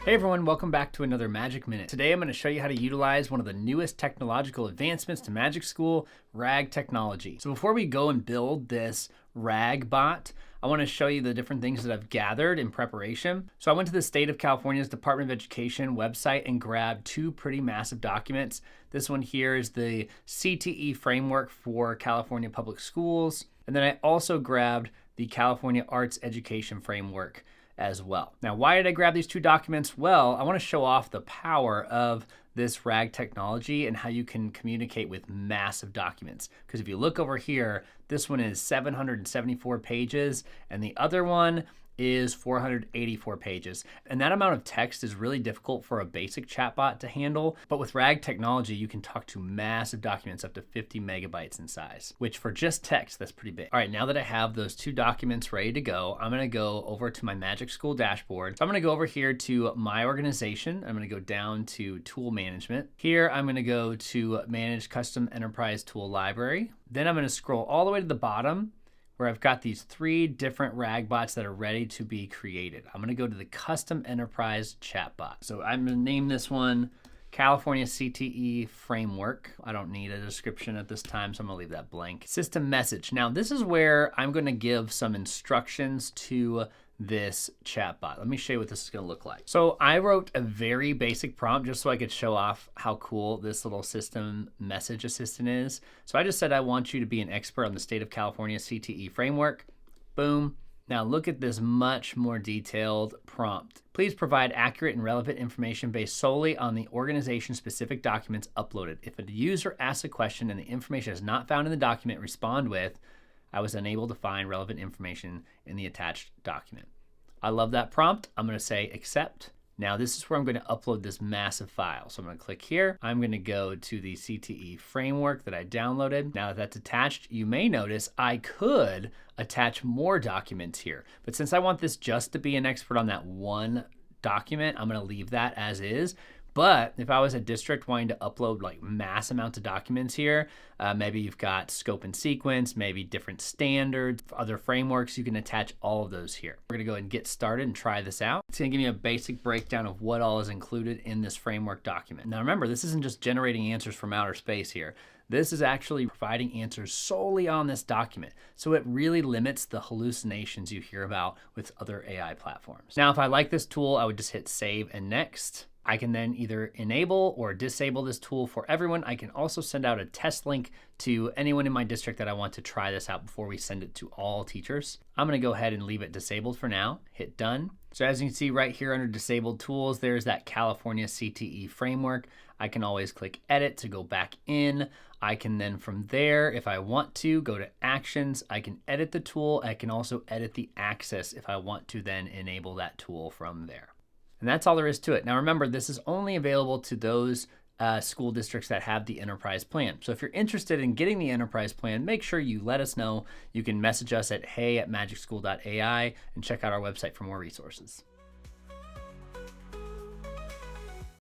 Hey everyone, welcome back to another Magic Minute. Today I'm going to show you how to utilize one of the newest technological advancements to Magic School, RAG technology. So before we go and build this RAG bot, I want to show you the different things that I've gathered in preparation. So I went to the State of California's Department of Education website and grabbed two pretty massive documents. This one here is the CTE framework for California public schools. And then I also grabbed the California Arts Education framework as well. Now, why did I grab these two documents? Well, I want to show off the power of this RAG technology and how you can communicate with massive documents. Because if you look over here, this one is 774 pages and the other one is 484 pages. And that amount of text is really difficult for a basic chatbot to handle. But with RAG technology, you can talk to massive documents up to 50 megabytes in size, which for just text, that's pretty big. All right, now that I have those two documents ready to go, I'm gonna go over to my Magic School dashboard. So I'm gonna go over here to my organization. I'm gonna go down to tool management. Here, I'm gonna go to manage custom enterprise tool library. Then I'm gonna scroll all the way to the bottom where I've got these three different RAG bots that are ready to be created. I'm gonna go to the custom enterprise chatbot. So I'm gonna name this one California CTE framework. I don't need a description at this time, so I'm gonna leave that blank. System message. Now this is where I'm gonna give some instructions to this chatbot. Let me show you what this is gonna look like. So I wrote a very basic prompt just so I could show off how cool this little system message assistant is. So I just said, I want you to be an expert on the State of California CTE framework. Boom. Now look at this much more detailed prompt. Please provide accurate and relevant information based solely on the organization-specific documents uploaded. If a user asks a question and the information is not found in the document, respond with, I was unable to find relevant information in the attached document. I love that prompt. I'm gonna say accept. Now this is where I'm gonna upload this massive file. So I'm gonna click here. I'm gonna go to the CTE framework that I downloaded. Now that that's attached, you may notice I could attach more documents here. But since I want this just to be an expert on that one document, I'm gonna leave that as is. But if I was a district wanting to upload like mass amounts of documents here, maybe you've got scope and sequence, maybe different standards, other frameworks, you can attach all of those here. We're gonna go ahead and get started and try this out. It's gonna give me a basic breakdown of what all is included in this framework document. Now remember, this isn't just generating answers from outer space here. This is actually providing answers solely on this document. So it really limits the hallucinations you hear about with other AI platforms. Now, if I like this tool, I would just hit save and next. I can then either enable or disable this tool for everyone. I can also send out a test link to anyone in my district that I want to try this out before we send it to all teachers. I'm gonna go ahead and leave it disabled for now, hit done. So as you can see right here under disabled tools, there's that California CTE framework. I can always click edit to go back in. I can then from there, if I want to, go to actions. I can edit the tool. I can also edit the access if I want to then enable that tool from there. And that's all there is to it. Now remember, this is only available to those school districts that have the enterprise plan. So if you're interested in getting the enterprise plan, make sure you let us know. You can message us at hey@magicschool.ai and check out our website for more resources.